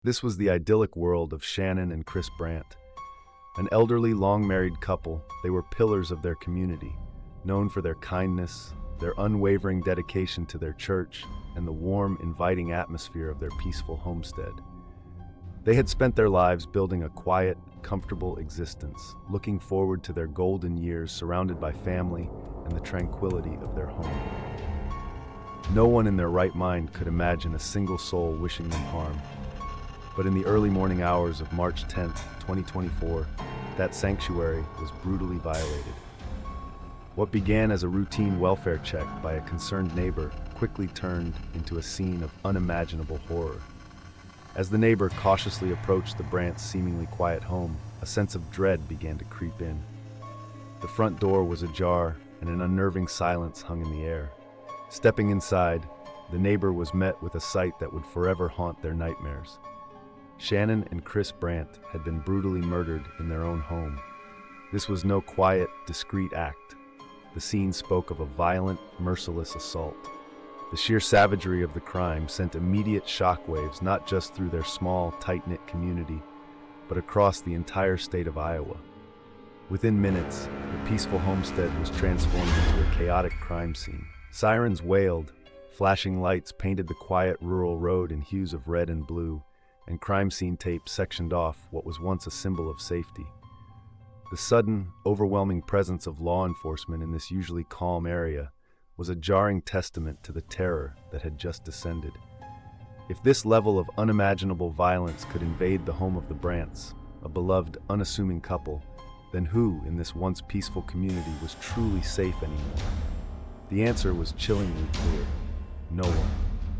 This was the idyllic world of Shannon and Chris Brandt. An elderly, long-married couple, they were pillars of their community, known for their kindness, their unwavering dedication to their church, and the warm, inviting atmosphere of their peaceful homestead. They had spent their lives building a quiet, comfortable existence, looking forward to their golden years surrounded by family and the tranquility of their home. No one in their right mind could imagine a single soul wishing them harm. But in the early morning hours of March 10th, 2024, that sanctuary was brutally violated. What began as a routine welfare check by a concerned neighbor quickly turned into a scene of unimaginable horror. As the neighbor cautiously approached the Brandts' seemingly quiet home, a sense of dread began to creep in. The front door was ajar, and an unnerving silence hung in the air. Stepping inside, the neighbor was met with a sight that would forever haunt their nightmares. Shannon and Chris Brandt had been brutally murdered in their own home. This was no quiet, discreet act. The scene spoke of a violent, merciless assault. The sheer savagery of the crime sent immediate shockwaves not just through their small, tight-knit community, but across the entire state of Iowa. Within minutes, the peaceful homestead was transformed into a chaotic crime scene. Sirens wailed, flashing lights painted the quiet rural road in hues of red and blue, and crime scene tape sectioned off what was once a symbol of safety. The sudden, overwhelming presence of law enforcement in this usually calm area was a jarring testament to the terror that had just descended. If this level of unimaginable violence could invade the home of the Brandts, a beloved, unassuming couple, then who in this once peaceful community was truly safe anymore? The answer was chillingly clear: no one.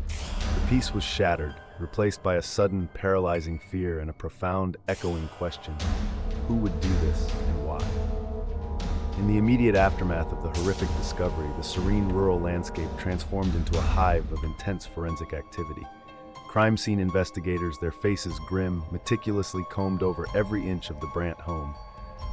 The peace was shattered, replaced by a sudden, paralyzing fear and a profound, echoing question: who would do this and why? In the immediate aftermath of the horrific discovery, the serene rural landscape transformed into a hive of intense forensic activity. Crime scene investigators, their faces grim, meticulously combed over every inch of the Brandt home,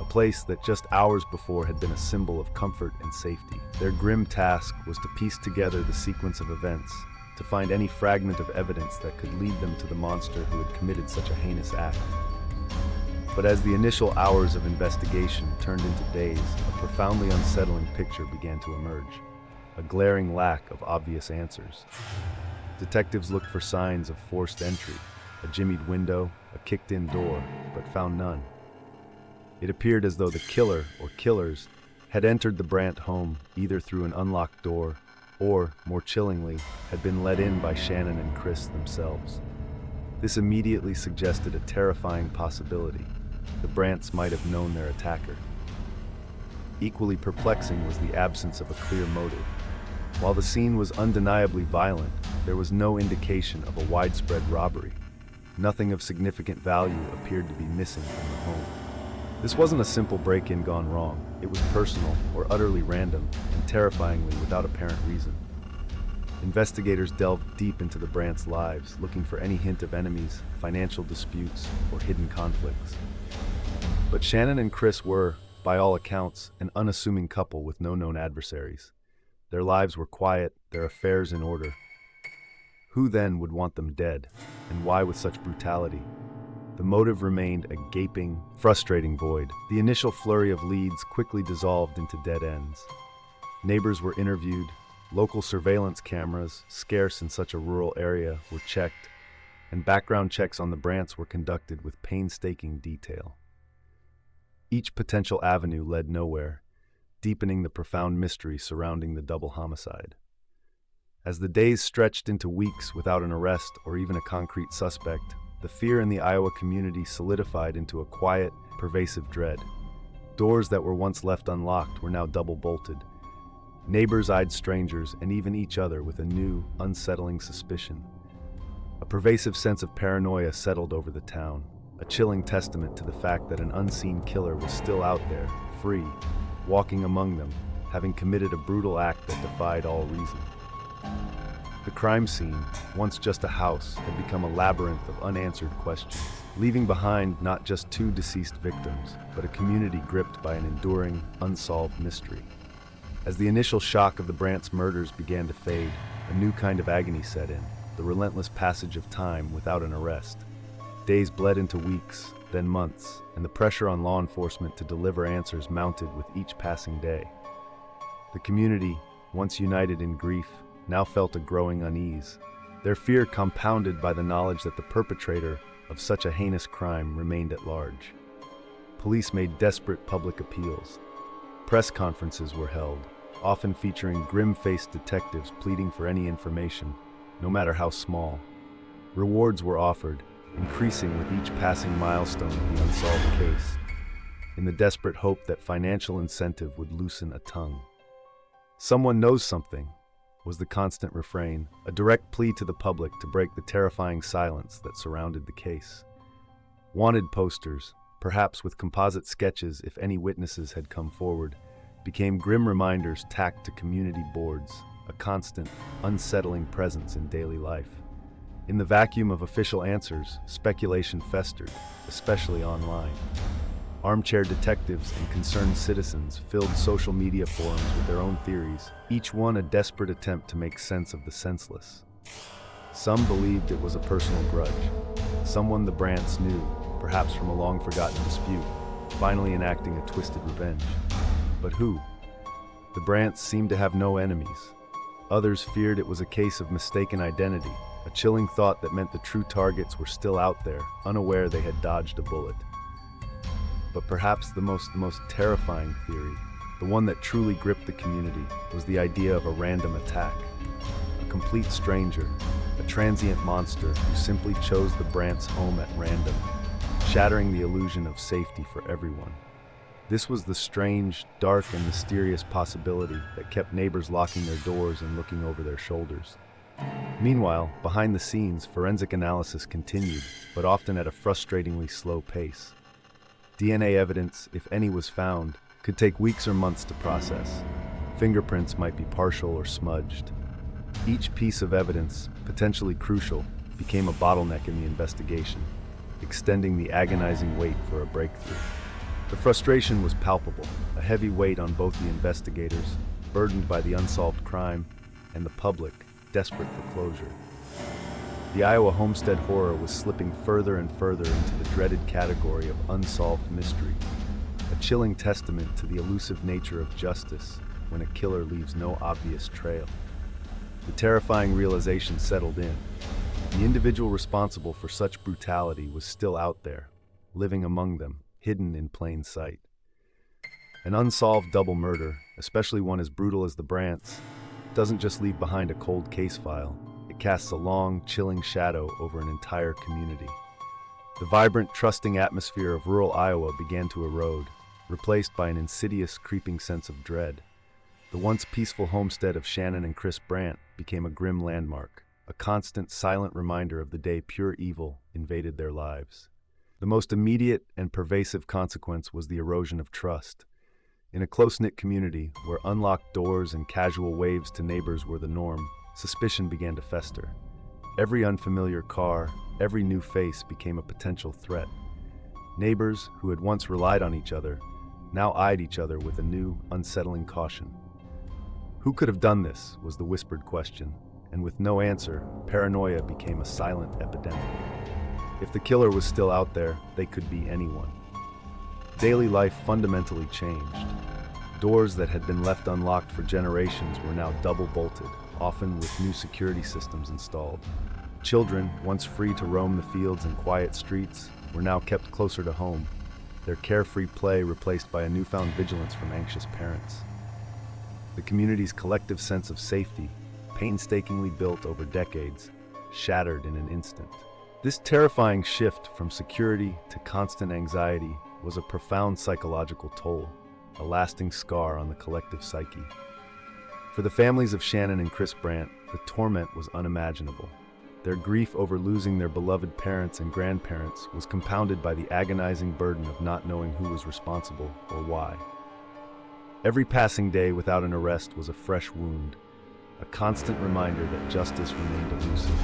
a place that just hours before had been a symbol of comfort and safety. Their grim task was to piece together the sequence of events, to find any fragment of evidence that could lead them to the monster who had committed such a heinous act. But as the initial hours of investigation turned into days, a profoundly unsettling picture began to emerge, a glaring lack of obvious answers. Detectives looked for signs of forced entry, a jimmied window, a kicked-in door, but found none. It appeared as though the killer, or killers, had entered the Brandt home either through an unlocked door or, more chillingly, had been let in by Shannon and Chris themselves. This immediately suggested a terrifying possibility. The Brandts might have known their attacker. Equally perplexing was the absence of a clear motive. While the scene was undeniably violent, there was no indication of a widespread robbery. Nothing of significant value appeared to be missing from the home. This wasn't a simple break-in gone wrong. It was personal or utterly random, and terrifyingly without apparent reason. Investigators delved deep into the Brandts' lives, looking for any hint of enemies, financial disputes, or hidden conflicts. But Shannon and Chris were, by all accounts, an unassuming couple with no known adversaries. Their lives were quiet, their affairs in order. Who then would want them dead, and why with such brutality? The motive remained a gaping, frustrating void. The initial flurry of leads quickly dissolved into dead ends. Neighbors were interviewed, local surveillance cameras, scarce in such a rural area, were checked, and background checks on the Brandts were conducted with painstaking detail. Each potential avenue led nowhere, deepening the profound mystery surrounding the double homicide. As the days stretched into weeks without an arrest or even a concrete suspect, the fear in the Iowa community solidified into a quiet, pervasive dread. Doors that were once left unlocked were now double-bolted. Neighbors eyed strangers and even each other with a new, unsettling suspicion. A pervasive sense of paranoia settled over the town, a chilling testament to the fact that an unseen killer was still out there, free, walking among them, having committed a brutal act that defied all reason. The crime scene, once just a house, had become a labyrinth of unanswered questions, leaving behind not just two deceased victims, but a community gripped by an enduring, unsolved mystery. As the initial shock of the Brandts' murders began to fade, a new kind of agony set in, the relentless passage of time without an arrest. Days bled into weeks, then months, and the pressure on law enforcement to deliver answers mounted with each passing day. The community, once united in grief, now felt a growing unease, their fear compounded by the knowledge that the perpetrator of such a heinous crime remained at large. Police made desperate public appeals. Press conferences were held, often featuring grim-faced detectives pleading for any information, no matter how small. Rewards were offered, increasing with each passing milestone of the unsolved case, in the desperate hope that financial incentive would loosen a tongue. "Someone knows something," was the constant refrain, a direct plea to the public to break the terrifying silence that surrounded the case. Wanted posters, perhaps with composite sketches if any witnesses had come forward, became grim reminders tacked to community boards, a constant, unsettling presence in daily life. In the vacuum of official answers, speculation festered, especially online. Armchair detectives and concerned citizens filled social media forums with their own theories, each one a desperate attempt to make sense of the senseless. Some believed it was a personal grudge, someone the Brandts knew, perhaps from a long-forgotten dispute, finally enacting a twisted revenge. But who? The Brandts seemed to have no enemies. Others feared it was a case of mistaken identity, a chilling thought that meant the true targets were still out there, unaware they had dodged a bullet. But perhaps the most terrifying theory, the one that truly gripped the community, was the idea of a random attack. A complete stranger, a transient monster who simply chose the Brandts' home at random, shattering the illusion of safety for everyone. This was the strange, dark, and mysterious possibility that kept neighbors locking their doors and looking over their shoulders. Meanwhile, behind the scenes, forensic analysis continued, but often at a frustratingly slow pace. DNA evidence, if any was found, could take weeks or months to process. Fingerprints might be partial or smudged. Each piece of evidence, potentially crucial, became a bottleneck in the investigation, extending the agonizing wait for a breakthrough. The frustration was palpable, a heavy weight on both the investigators, burdened by the unsolved crime, and the public, desperate for closure. The Iowa Homestead Horror was slipping further and further into the dreaded category of unsolved mystery, a chilling testament to the elusive nature of justice when a killer leaves no obvious trail. The terrifying realization settled in. The individual responsible for such brutality was still out there, living among them, hidden in plain sight. An unsolved double murder, especially one as brutal as the Brandts, doesn't just leave behind a cold case file. It casts a long, chilling shadow over an entire community. The vibrant, trusting atmosphere of rural Iowa began to erode, replaced by an insidious, creeping sense of dread. The once peaceful homestead of Shannon and Chris Brandt became a grim landmark, a constant, silent reminder of the day pure evil invaded their lives. The most immediate and pervasive consequence was the erosion of trust. In a close-knit community, where unlocked doors and casual waves to neighbors were the norm, suspicion began to fester. Every unfamiliar car, every new face became a potential threat. Neighbors, who had once relied on each other, now eyed each other with a new, unsettling caution. Who could have done this, was the whispered question, and with no answer, paranoia became a silent epidemic. If the killer was still out there, they could be anyone. Daily life fundamentally changed. Doors that had been left unlocked for generations were now double-bolted, often with new security systems installed. Children, once free to roam the fields and quiet streets, were now kept closer to home, their carefree play replaced by a newfound vigilance from anxious parents. The community's collective sense of safety, painstakingly built over decades, shattered in an instant. This terrifying shift from security to constant anxiety was a profound psychological toll, a lasting scar on the collective psyche. For the families of Shannon and Chris Brandt, the torment was unimaginable. Their grief over losing their beloved parents and grandparents was compounded by the agonizing burden of not knowing who was responsible or why. Every passing day without an arrest was a fresh wound, a constant reminder that justice remained elusive.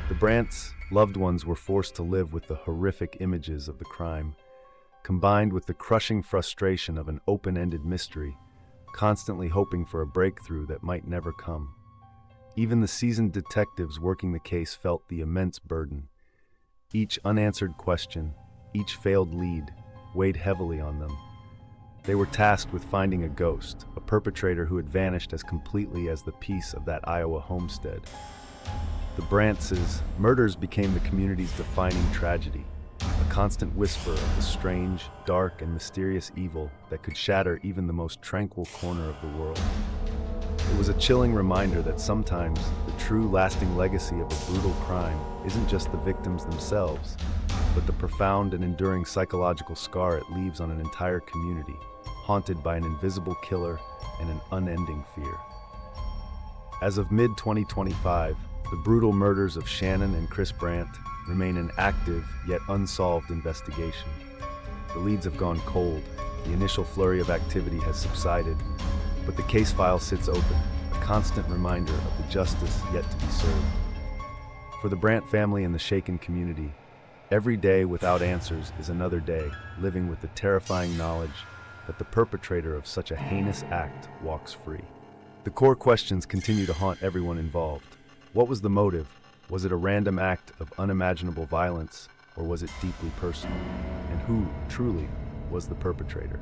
The Brandts' loved ones were forced to live with the horrific images of the crime, combined with the crushing frustration of an open-ended mystery, constantly hoping for a breakthrough that might never come. Even the seasoned detectives working the case felt the immense burden. Each unanswered question, each failed lead, weighed heavily on them. They were tasked with finding a ghost, a perpetrator who had vanished as completely as the peace of that Iowa homestead. The Brandts' murders became the community's defining tragedy, a constant whisper of the strange, dark, and mysterious evil that could shatter even the most tranquil corner of the world. It was a chilling reminder that sometimes the true lasting legacy of a brutal crime isn't just the victims themselves, but the profound and enduring psychological scar it leaves on an entire community, haunted by an invisible killer and an unending fear. As of mid-2025, the brutal murders of Shannon and Chris Brandt remain an active yet unsolved investigation. The leads have gone cold, the initial flurry of activity has subsided, but the case file sits open, a constant reminder of the justice yet to be served. For the Brandt family and the shaken community, every day without answers is another day living with the terrifying knowledge that the perpetrator of such a heinous act walks free. The core questions continue to haunt everyone involved. What was the motive? Was it a random act of unimaginable violence, or was it deeply personal? And who, truly, was the perpetrator?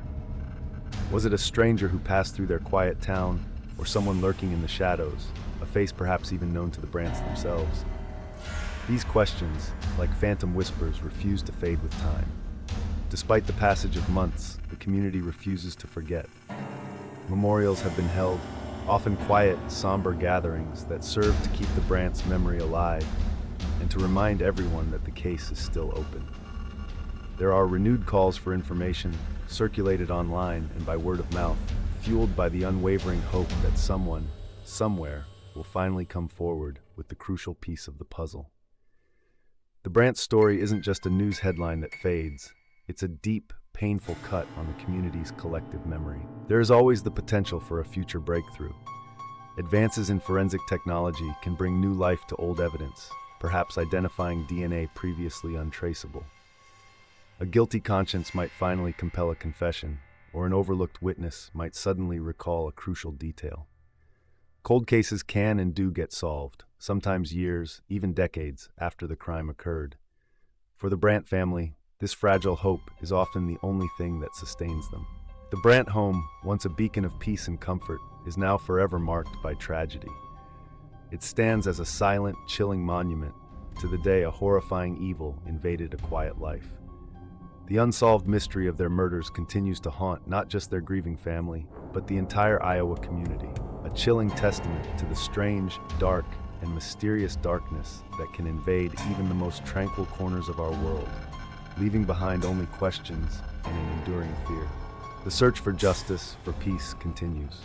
Was it a stranger who passed through their quiet town, or someone lurking in the shadows, a face perhaps even known to the Brandts themselves? These questions, like phantom whispers, refuse to fade with time. Despite the passage of months, the community refuses to forget. Memorials have been held, often quiet, somber gatherings that serve to keep the Brandts' memory alive and to remind everyone that the case is still open. There are renewed calls for information, circulated online and by word of mouth, fueled by the unwavering hope that someone, somewhere, will finally come forward with the crucial piece of the puzzle. The Brandts story isn't just a news headline that fades. It's a deep, painful cut on the community's collective memory. There is always the potential for a future breakthrough. Advances in forensic technology can bring new life to old evidence, perhaps identifying DNA previously untraceable. A guilty conscience might finally compel a confession, or an overlooked witness might suddenly recall a crucial detail. Cold cases can and do get solved, sometimes years, even decades, after the crime occurred. For the Brandt family, this fragile hope is often the only thing that sustains them. The Brandt home, once a beacon of peace and comfort, is now forever marked by tragedy. It stands as a silent, chilling monument to the day a horrifying evil invaded a quiet life. The unsolved mystery of their murders continues to haunt not just their grieving family, but the entire Iowa community, a chilling testament to the strange, dark, and mysterious darkness that can invade even the most tranquil corners of our world, leaving behind only questions and an enduring fear. The search for justice, for peace, continues.